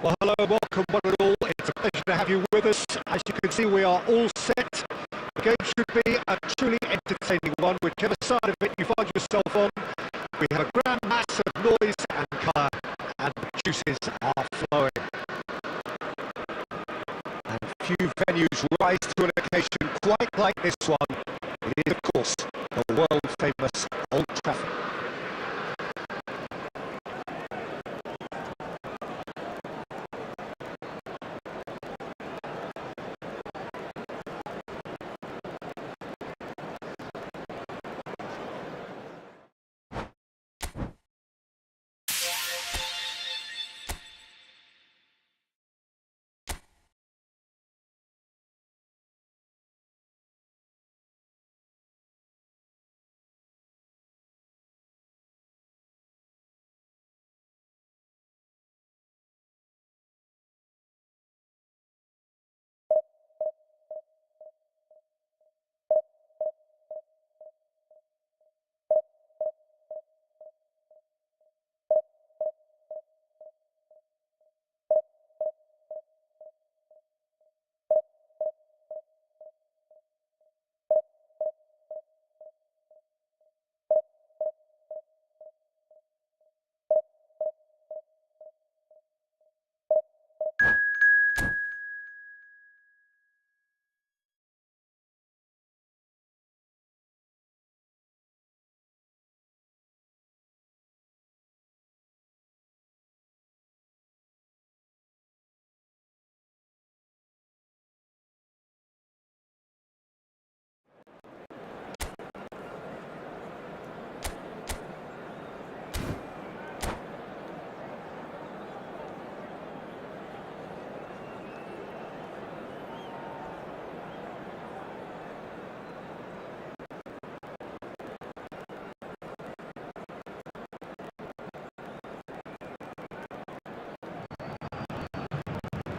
Well, hello and welcome one and all. It's a pleasure to have you with us. As you can see, we are all set. The game should be a truly entertaining one, whichever side of it you find yourself on. We have a grand mass of noise and colour, and the juices are flowing. And few venues rise to an occasion quite like this one. It is, of course, the world-famous Old Trafford.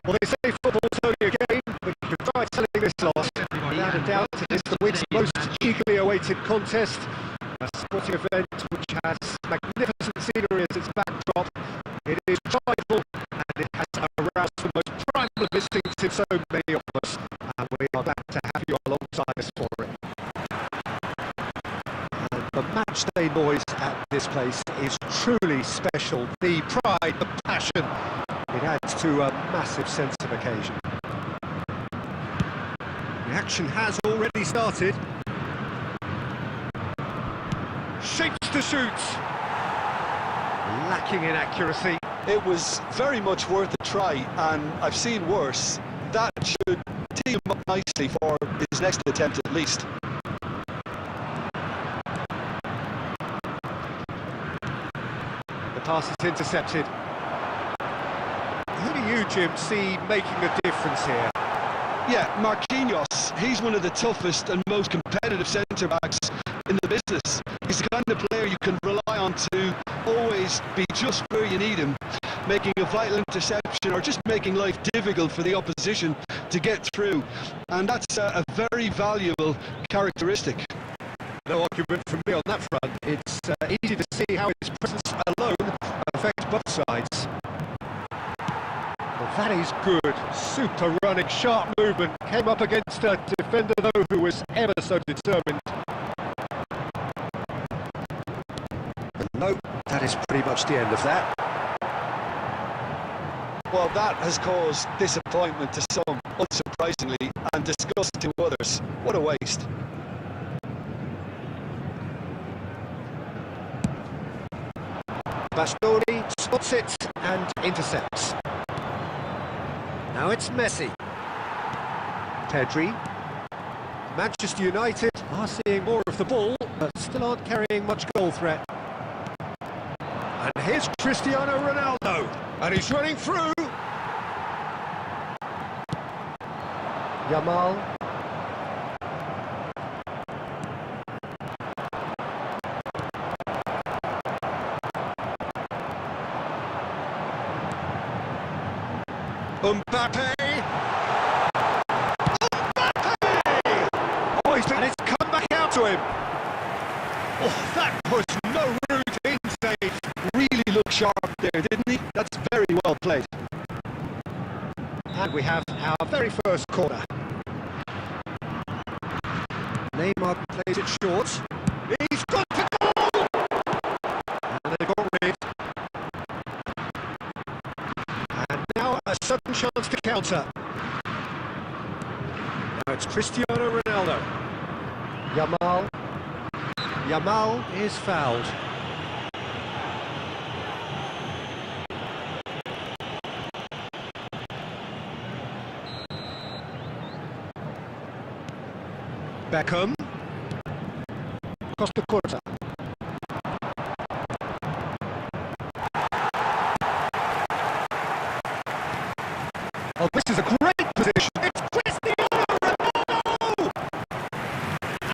Well, they say football's only a game, but you can try selling this lot. Without a doubt, it is the week's most eagerly awaited contest. A sporting event which has magnificent scenery as its backdrop. It is tribal and it has aroused the most primal instincts in so many of us. And we are glad to have you alongside us for it. And the matchday noise at this place is truly special. The pride, the passion. It adds to a massive sense of occasion. The action has already started. Shapes to shoot. Lacking in accuracy. It was very much worth a try, and I've seen worse. That should tee him up nicely for his next attempt at least. The pass is intercepted. Who do you, Jim, see making a difference here? Yeah, Marquinhos, he's one of the toughest and most competitive centre-backs in the business. He's the kind of player you can rely on to always be just where you need him, making a vital interception or just making life difficult for the opposition to get through. And that's a very valuable characteristic. No argument from me on that front. It's easy to see how his presence alone affects both sides. Well, that is good. Super running, sharp movement. Came up against a defender, though, who was ever so determined. And no, that is pretty much the end of that. Well, that has caused disappointment to some, unsurprisingly, and disgust to others. What a waste. Bastoni spots it and intercepts. Now it's Messi. Pedri. Manchester United are seeing more of the ball, but still aren't carrying much goal threat. And here's Cristiano Ronaldo, and he's running through. Yamal. Mbappe! Oh, and it's come back out to him! Oh, that was no routine save! Really looked sharp there, didn't he? That's very well played. corner. Neymar plays it short. He's got to goal! And they got rid. And now a sudden chance to counter. Now it's Cristiano Ronaldo. Yamal is fouled. Beckham. Costa Curta. Oh, this is a great position. It's Cristiano Ronaldo!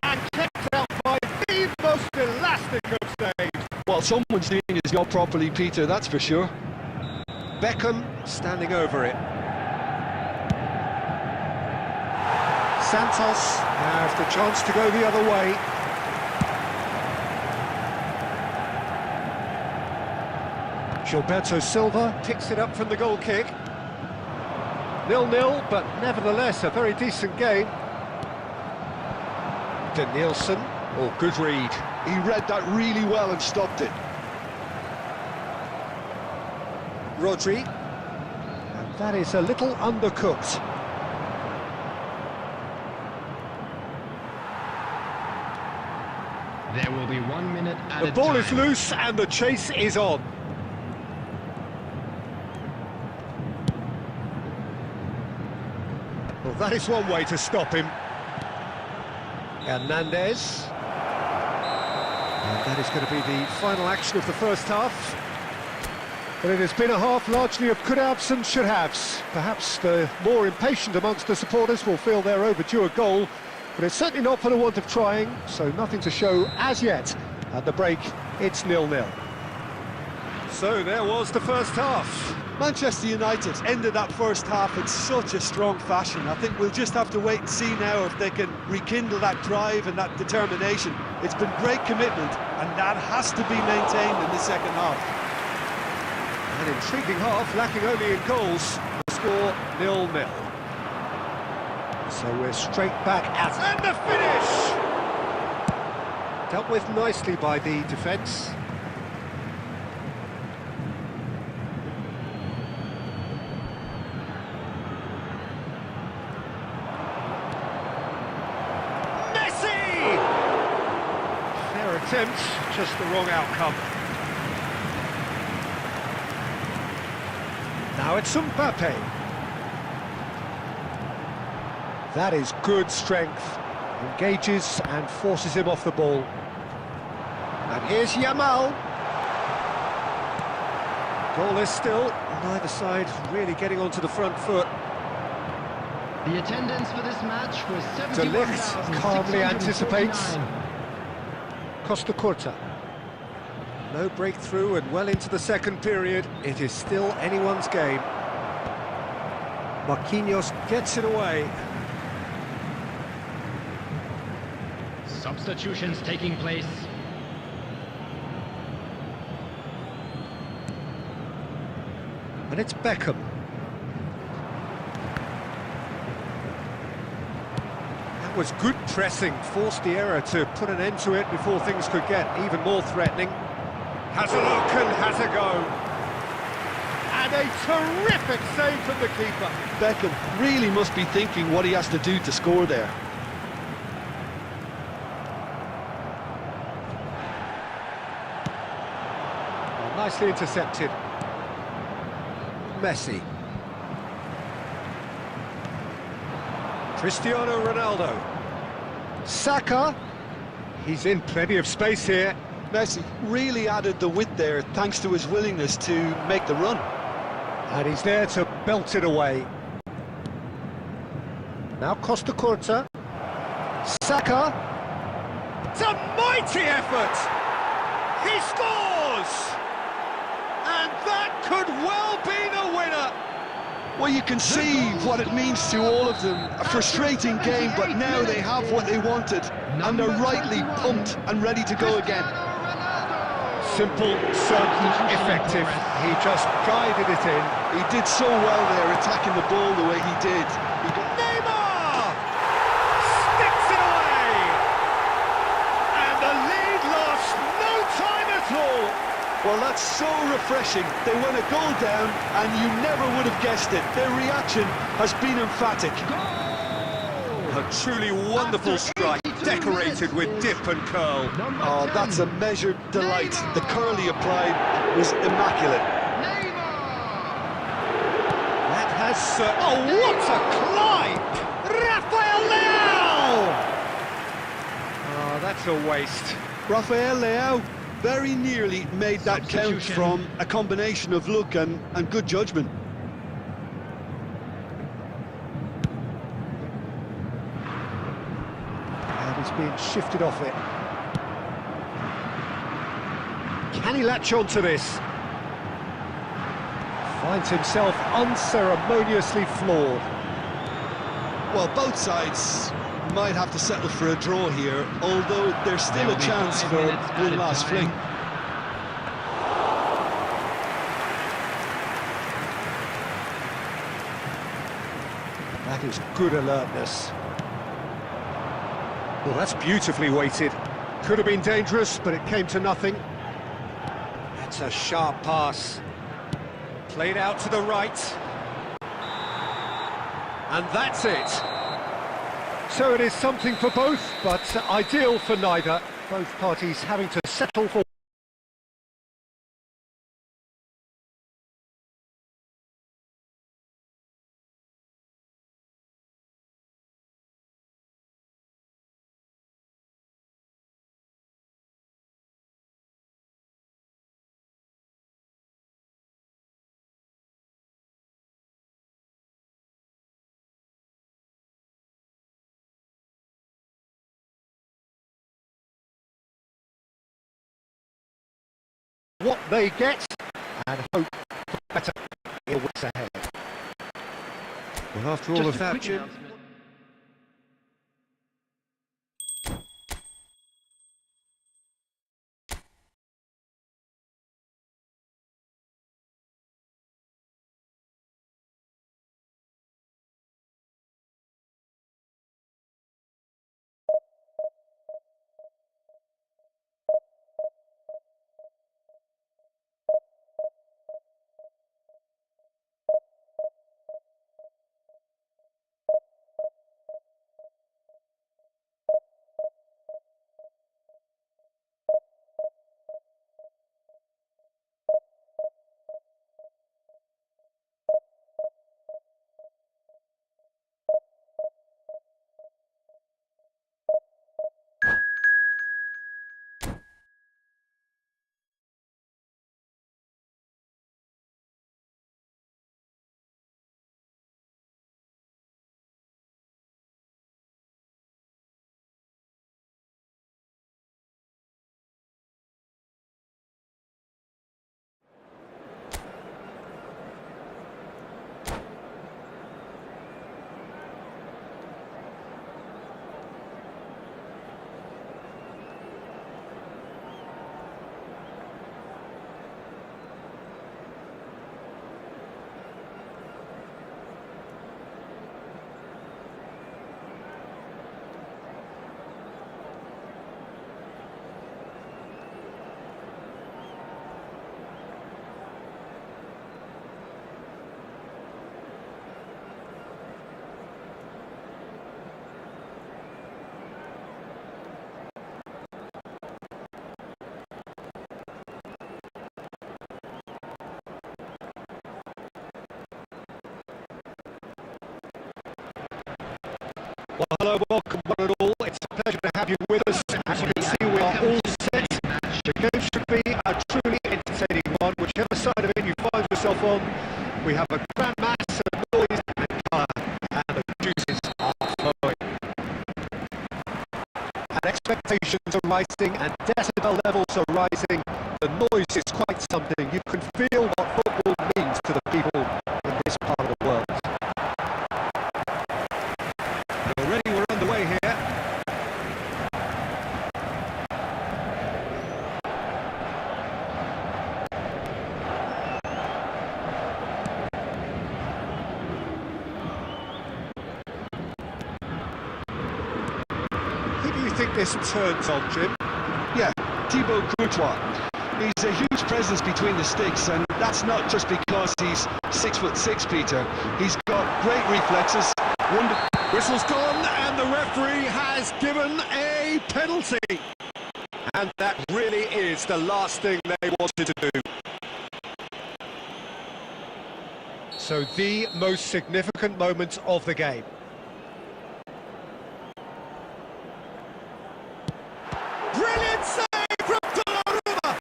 And kept out by the most elastic of saves. Well, someone's doing his job properly, Peter, that's for sure. Beckham standing over it. Santos have the chance to go the other way. Gilberto Silva picks it up from the goal kick. 0-0, but nevertheless a very decent game. Danielson, good read. He read that really well and stopped it. Rodri, and that is a little undercooked. There will be 1 minute at a time. The ball is loose and the chase is on. Well, that is one way to stop him. Hernandez. And that is going to be the final action of the first half. But it has been a half largely of could-haves and should-haves. Perhaps the more impatient amongst the supporters will feel they're overdue a goal, but it's certainly not for the want of trying, so nothing to show as yet. At the break, it's 0-0. So there was the first half. Manchester United ended that first half in such a strong fashion. I think we'll just have to wait and see now if they can rekindle that drive and that determination. It's been great commitment, and that has to be maintained in the second half. An intriguing half, lacking only in goals. The score 0-0. So we're straight back at... And the finish! Dealt with nicely by the defence. Messi! Fair attempt, just the wrong outcome. Now it's Mbappe. That is good strength. Engages and forces him off the ball. And here's Yamal. Goalless still. Neither side really getting onto the front foot. The attendance for this match was De Ligt calmly anticipates. Costa Curta. No breakthrough and well into the second period. It is still anyone's game. Marquinhos gets it away. Substitutions taking place. And it's Beckham. That was good pressing, forced the error to put an end to it before things could get even more threatening. Has a look and has a go. And a terrific save from the keeper. Beckham really must be thinking what he has to do to score there. Well, nicely intercepted. Messi. Cristiano Ronaldo. Saka. He's in plenty of space here. Messi really added the width there thanks to his willingness to make the run. And he's there to belt it away. Now Costa Curta. Saka. It's a mighty effort! He scores! And that could well be the winner! Well, you can see what it means to all of them. A frustrating game, but now they have what they wanted. And they're rightly pumped and ready to go again. Simple, certain, effective. He just guided it in. He did so well there, attacking the ball the way he did. Neymar! That's so refreshing. They went a goal down and you never would have guessed it. Their reaction has been emphatic. A truly wonderful strike, decorated with dip and curl. Oh, that's a measured delight. The curl he applied was immaculate. That has... oh, what a climb! Rafael Leao! Oh, that's a waste. Rafael Leao very nearly made that count from a combination of luck and good judgment. And he's being shifted off it. Can he latch on to this? Finds himself unceremoniously floored. Well, both sides might have to settle for a draw here, although there's still a chance for one last fling. That is good alertness. Well, that's beautifully weighted. Could have been dangerous, but it came to nothing. That's a sharp pass. Played out to the right. And that's it. So it is something for both, but ideal for neither. Both parties having to settle for what they get and hope for better in weeks ahead. Well, after all of that, Jim... Well, hello, welcome one and all. It's a pleasure to have you with us. As you can see, we are all set. The game should be a truly entertaining one. Whichever side of it you find yourself on, we have a grand mass of noise and colour, and the juices are flowing. And expectations are rising, and decibel levels are rising. The noise is quite something. You can feel what football means to the people in this part of the world. We're underway here. Who do you think this turns on, Jim? Yeah, Thibaut Courtois. He's a huge presence between the sticks, and that's not just because he's 6'6", Peter. He's got great reflexes. Whistle's gone, and the referee has given a penalty. And that really is the last thing they wanted to do. So the most significant moment of the game. Brilliant save from Donnarumma!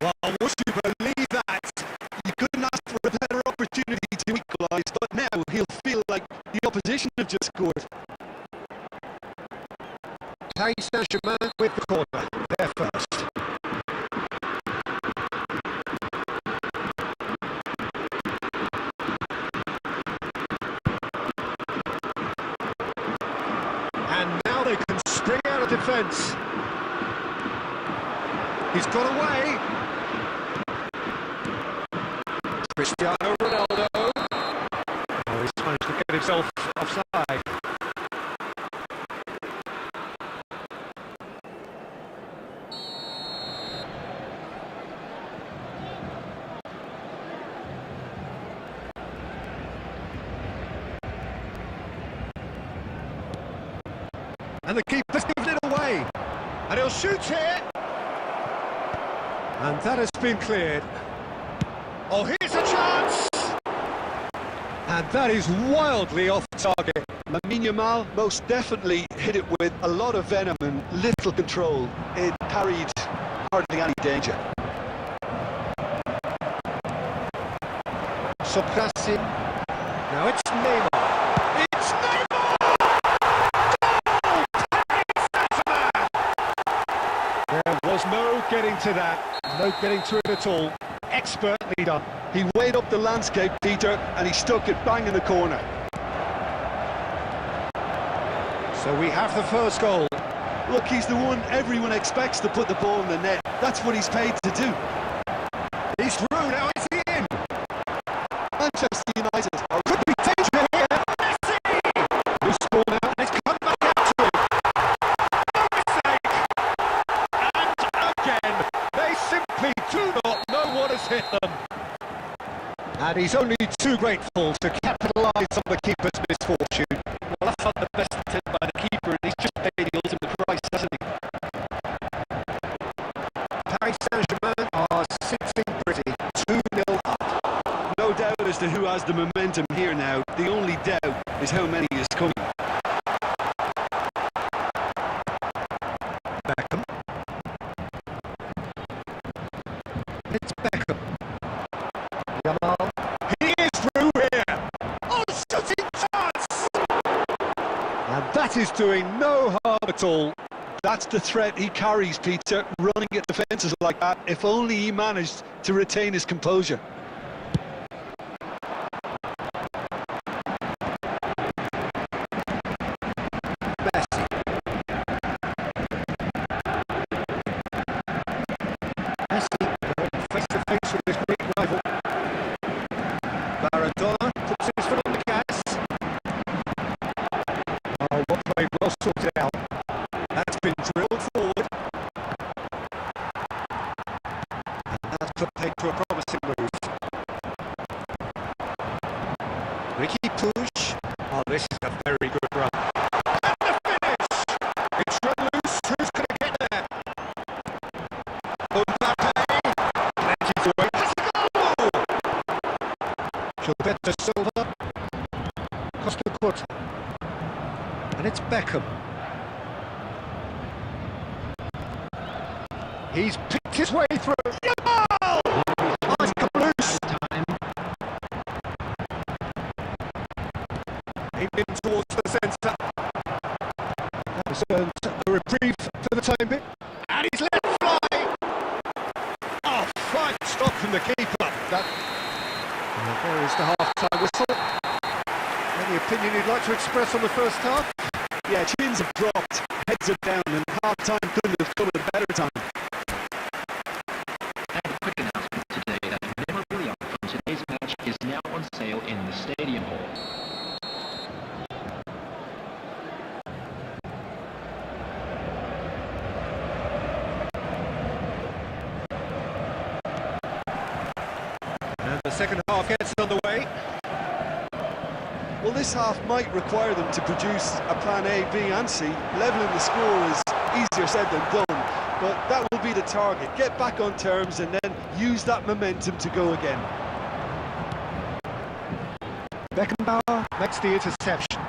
Well, would you believe that? You couldn't ask for a better opportunity to equalise, but now he'll feel like the opposition have just scored. Paris Saint-Germain with the corner, they're first. And now they can spring out of defence. He's got away. Cristiano Ronaldo. Oh, he's trying to get himself offside. And the keeper's given it away. And he'll shoot here. And that has been cleared. Oh, here's a chance! And that is wildly off target. Lamine Yamal most definitely hit it with a lot of venom and little control. It carried hardly any danger. Soprassi. Now it's Neymar. It's Neymar! There was no getting to that. No getting to it at all. Expertly done. He weighed up the landscape, Peter, and he stuck it bang in the corner. So we have the first goal. Look, he's the one everyone expects to put the ball in the net. That's what he's paid to do. He's through, now is he in? Manchester United are... Could be danger here. Messi! Loose ball now, and it's come back out to him. No mistake. And again, they simply do not know what has hit them. And he's only too grateful to capitalise on the keeper's misfortune. Well, that's not the best attempt by the keeper, and he's just paid the ultimate price, hasn't he? Paris Saint-Germain are sitting pretty, 2-0 up. No doubt as to who has the momentum here now. The only doubt is how many is coming. Beckham. It's Beckham. Yamal. He is through here. Oh, shooting chance! And that is doing no harm at all. That's the threat he carries, Peter, running at defences like that, if only he managed to retain his composure. Messi. Messi going face to face with his great rival. Maradona puts his foot on the gas. Oh, what play, well sorted out. That's been drilled forward. And that's put paid to a promising move. Ricky Push. Oh, this is a very good run. And the finish! It's run loose. Who's going to get there? Mbappe. Plenty to wait. That's a goal! Gilberto Silva. Costa Curta. And it's Beckham. He's picked his way through. Yamal! Nice come loose. Aimed in towards the centre. That was earned a reprieve for the time being. And he's let fly. Oh, fine stop from the keeper. There is the half-time whistle. Any opinion you'd like to express on the first half? Yeah, chins have dropped, heads are down, and half-time couldn't have come at a better time. And a quick announcement today that memorabilia from today's match is now on sale in the Stadium Hall. second half gets underway. Well, this half might require them to produce a plan A, B and C. Levelling the score is easier said than done, but that will be the target. Get back on terms and then use that momentum to go again. Beckenbauer makes the interception.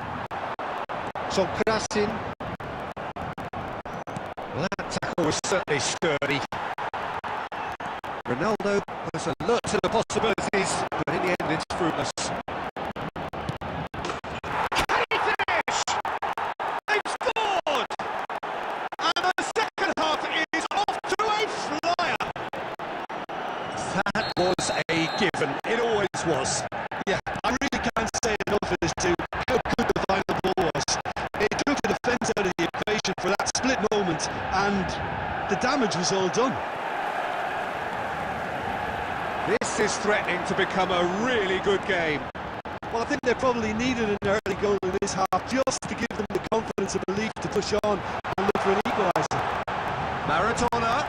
Krasin. Well, that tackle was certainly sturdy. Ronaldo was alert to the possibilities, but in the end it's fruitless. Can he finish? They've scored! And the second half is off to a flyer! That was a given, it always was. Yeah, I really can't say enough of this too. How good the final ball was. It took the defence out of the equation for that split moment, and the damage was all done. This is threatening to become a really good game. Well, I think they probably needed an early goal in this half just to give them the confidence and belief to push on and look for an equaliser. Maradona,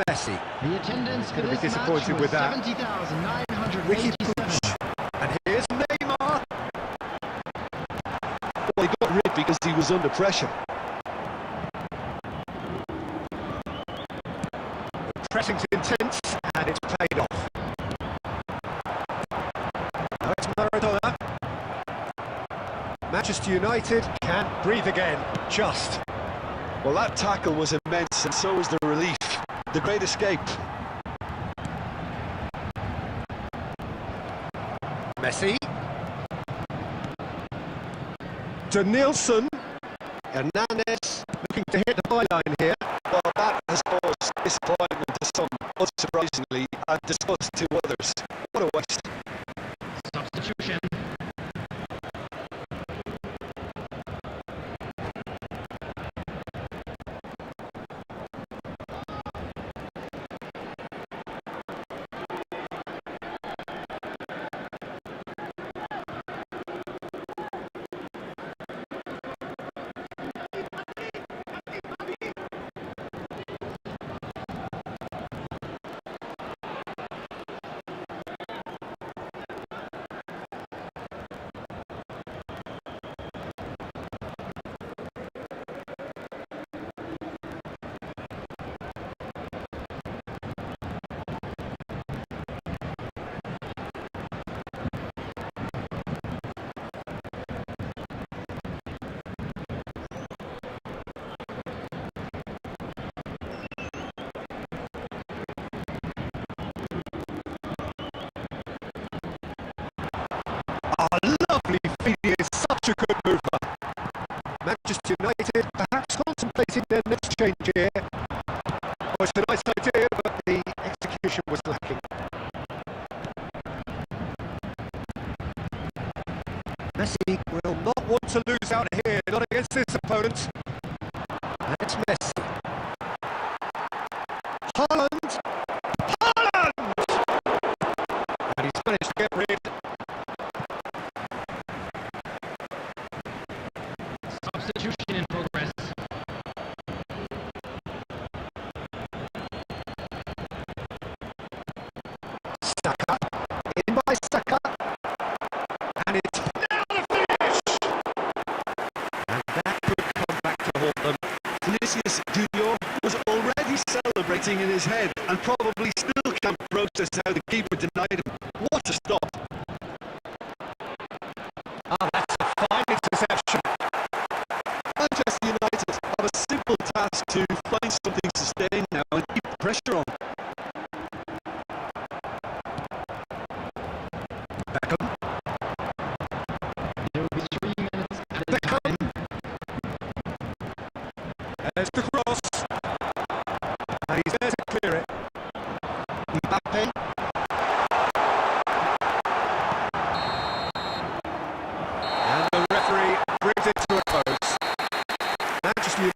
Messi. The attendance for Gonna be this disappointed match with was that. 70,987. And here's Neymar. Well, he got rid because he was under pressure. The pressing's intense and it's paid off. Now it's Maradona. Manchester United can't breathe again, just. Well, that tackle was immense, and so was the relief. The great escape. Messi. Denilson. Hernandez looking to hit the byline here. Well, that has caused disappointment to some, unsurprisingly, and disgust to others. What a waste. Substitution. Lovely feed, he is such a good mover. Manchester United perhaps contemplating their next change here. Oh, it's a nice idea, but the execution was lacking. Messi will not want to lose out here, not against this opponent. And it's Messi. Haaland! Haaland! And he's managed to get rid. Substitution in progress. Saka, in by Saka, and it's now the finish! And that could come back to haunt them. Vinicius Junior was already celebrating in his head and probably still can't process how the keeper denied him. What a stop! Ah, that's a fine interception. Manchester United have a simple task to find something sustained now and keep the pressure on. Beckham. There will be 3 minutes at a Beckham. time. There's the cross. And he's there to clear it. Mbappe. And the referee brings it to a close. Manchester United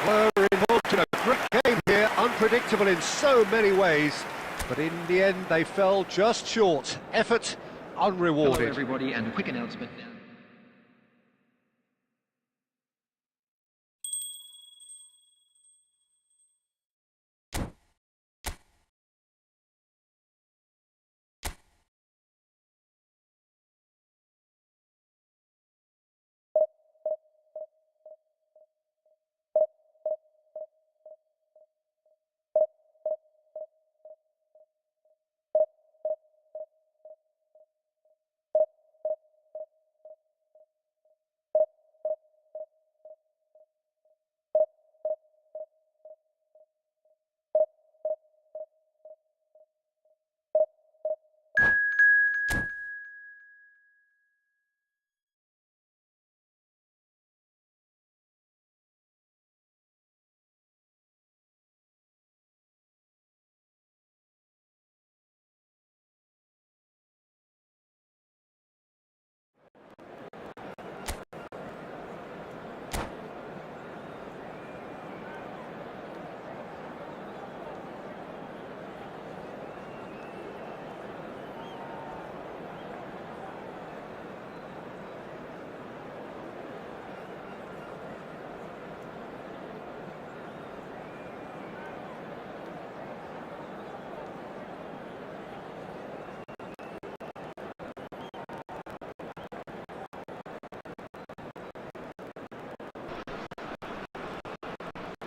were involved in a great game here, unpredictable in so many ways, but in the end they fell just short. Effort Hello unrewarded. everybody, and a quick announcement.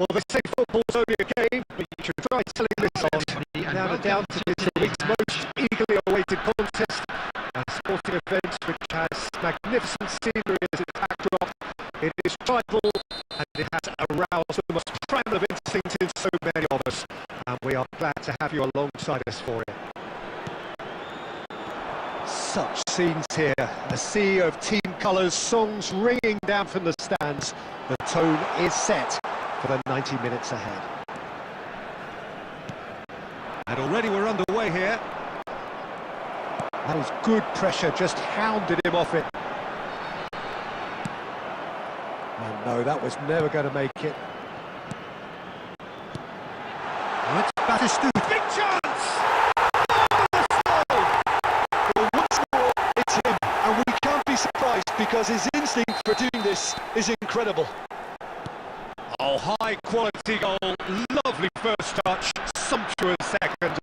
Well, they say football's only a game, but you should try selling this on. Without a doubt, it is the week's most eagerly awaited contest. A sporting event which has magnificent scenery as its backdrop. It is tribal and it has aroused the most primal of instincts in so many of us. And we are glad to have you alongside us for it. Such scenes here, a sea of team colours, songs ringing down from the stands. The tone is set for the 90 minutes ahead. And already we're underway here. That was good pressure, just hounded him off it. And no, that was never going to make it. Right, Batistu, big chance! Well, once more, it's him, and we can't be surprised because his instinct for doing this is incredible. Oh, high quality goal, lovely first touch, sumptuous second.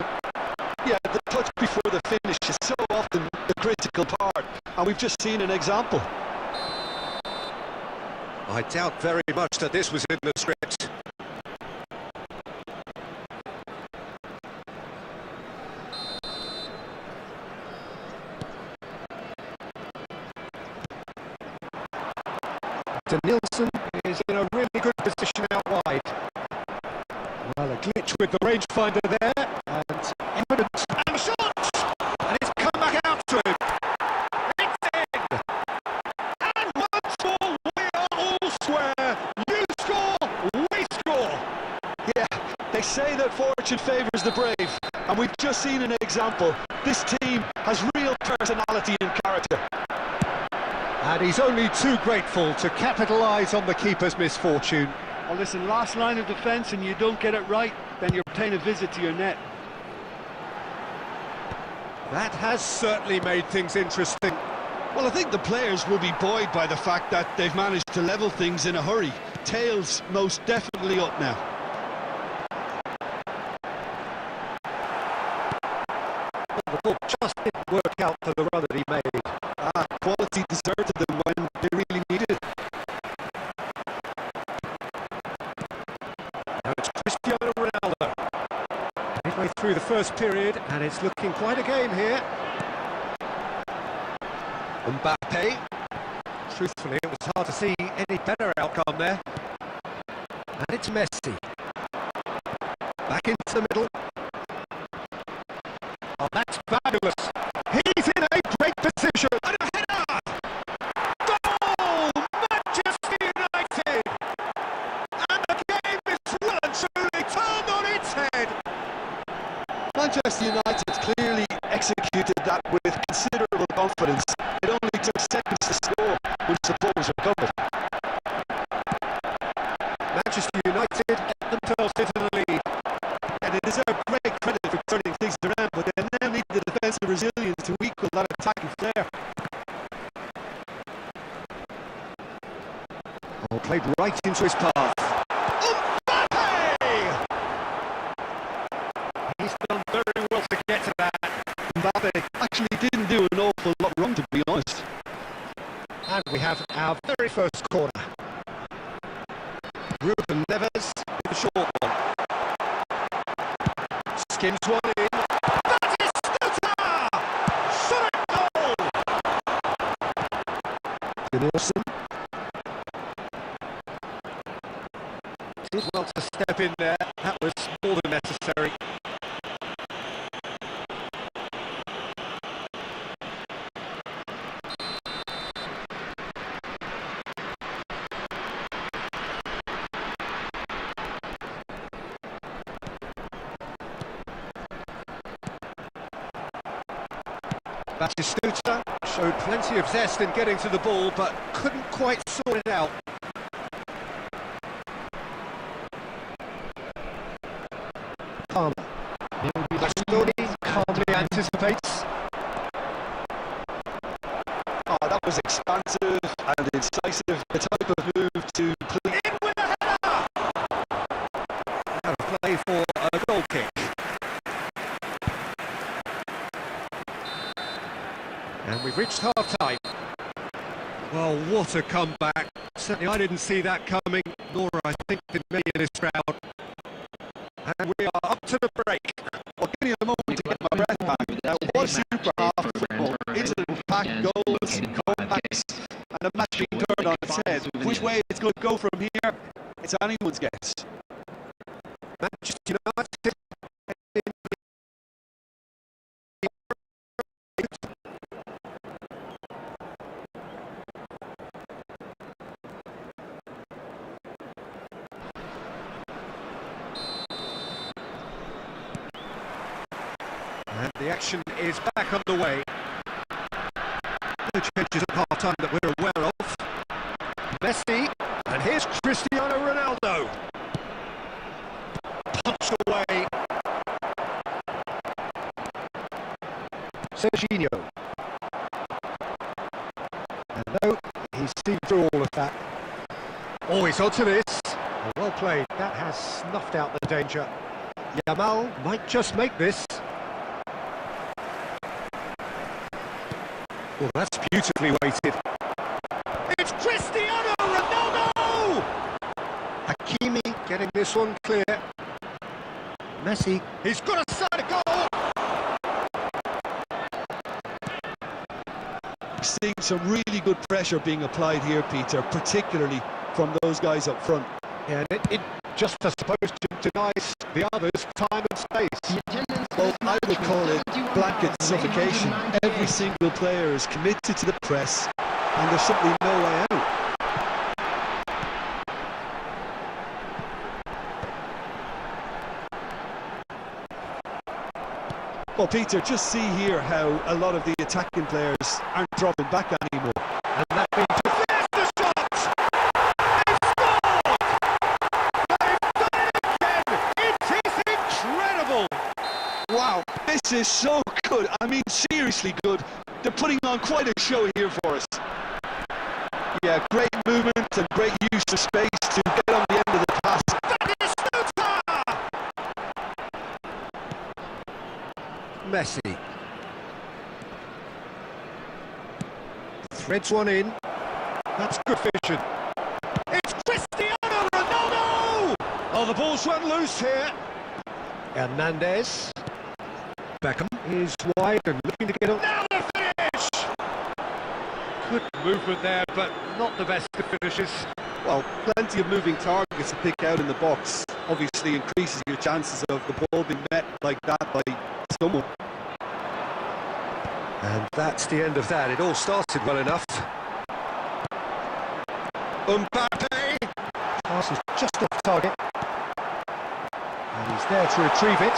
Yeah, the touch before the finish is so often the critical part, and we've just seen an example. I doubt very much that this was in the script. Nielsen is in a really good position out wide. Well, a glitch with the rangefinder there, and evidence, and a shot! And it's come back out to him. It's in! And once more, we are all square. You score, we score! Yeah, they say that fortune favours the brave, and we've just seen an example. This team has real personality and character. And he's only too grateful to capitalise on the keeper's misfortune. Well, listen, last line of defence and you don't get it right, then you're paying a visit to your net. That has certainly made things interesting. Well, I think the players will be buoyed by the fact that they've managed to level things in a hurry. Tails most definitely up now. The ball just didn't work out for the run that he made. Quality deserted them when they really needed it. Now it's Cristiano Ronaldo. Midway through the first period, and it's looking quite a game here. Mbappe. Truthfully, it was hard to see any better outcome there. And it's Messi. Back into the middle. Oh, that's fabulous. He's in a great position. And a header! Goal! Manchester United! And the game is well and truly turned on its head. Manchester United clearly executed that with considerable confidence. It only took seconds to score when support was recovered. Manchester United get themselves into the lead. And they deserve great credit for turning things around, but they now need the defensive resilience to equal that attacking threat. Played right into his path. Mbappe! He's done very well to get to that. Mbappe actually didn't do an awful lot wrong, to be honest. And we have our very first corner. Ruben Neves with a short one. Skims one in. That is Stutter! Shot it goal! Nielsen. Did well to step in there. That was more than necessary. Batistuta showed plenty of zest in getting to the ball, but couldn't quite sort it out. Palmer. Bastoni calmly anticipates. Oh, that was expansive and incisive, the type of move to play. In with a header! Out of play for a goal kick. And we've reached half-time. Well, what a comeback. Certainly I didn't see that coming, nor I think did many in this crowd. And we are up to the break. Well, give me a moment to get my breath back. Now, what a super half of football. Instant-packed goals, comebacks, and a match being turned on its head. Which way it's going to go from here, it's anyone's guess. Manchester United. And the action is back underway. No changes at half-time that we're aware of. Messi, and here's Cristiano Ronaldo. Punched away. Serginho. And no, he's seen through all of that. Oh, he's onto this. Well played. That has snuffed out the danger. Yamal might just make this. Well, that's beautifully weighted. It's Cristiano Ronaldo! Hakimi getting this one clear. Messi, he's got a side of goal! Seeing some really good pressure being applied here, Peter, particularly from those guys up front. Yeah, and it just, I suppose, denies the others time and space. Well, I would call it blanket suffocation. Every single player is committed to the press, and there's simply no way out. Well, Peter, just see here how a lot of the attacking players aren't dropping back anymore. And that means there's the shot! They've scored! They've done it again! It is incredible! Wow, this is so good. I mean, seriously good. They're putting on quite a show here for us. Yeah, great movement and great use of space to get on the end of the pass. That is Messi. Threads one in. That's good vision. It's Cristiano Ronaldo! Oh, the ball's run loose here. Hernandez. Beckham is wide and looking to get on. Now the finish! Good movement there, but not the best of finishes. Well, plenty of moving targets to pick out in the box. Obviously increases your chances of the ball being met like that by someone. And that's the end of that. It all started well enough. Mbappe! Pass is just off target. And he's there to retrieve it.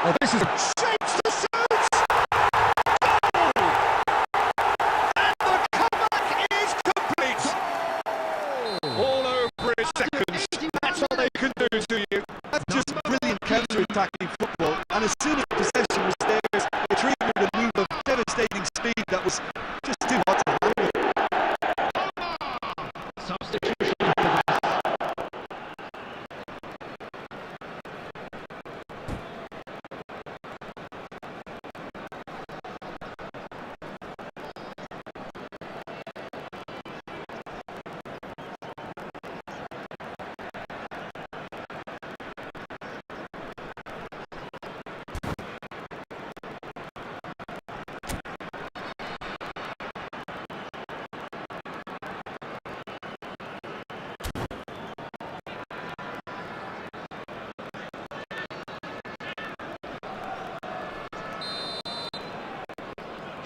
Oh, this is a shapes to shoot! Goal! And the comeback is complete! All over in seconds. That's all they can do to you. That's just brilliant counter-attacking football. And as soon as possession was theirs, it triggered a move of devastating speed that was just too hot to handle. Substitution for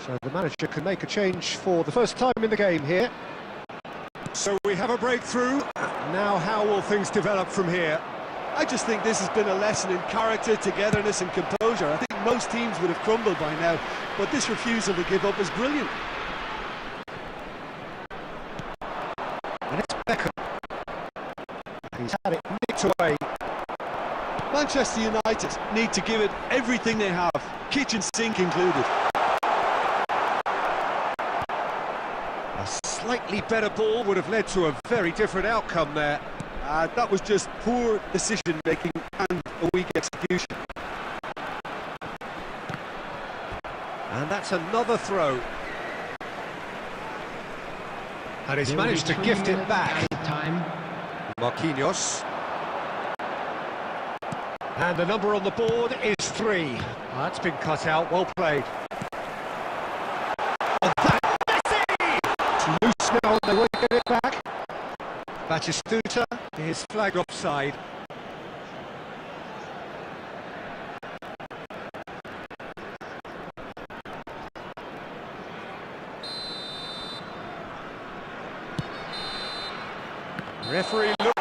So the manager can make a change for the first time in the game here. So we have a breakthrough. Now how will things develop from here? I just think this has been a lesson in character, togetherness and composure. I think most teams would have crumbled by now, but this refusal to give up is brilliant. And it's Beckham. He's had it nicked away. Manchester United need to give it everything they have, kitchen sink included. A slightly better ball would have led to a very different outcome there. That was just poor decision-making and a weak execution. And that's another throw. And he's managed to gift it back. Time. Marquinhos. And the number on the board is 3. That's been cut out, well played. Oh, Messi! It's loose now, they won't get it back. Batistuta is flagged offside. Referee looks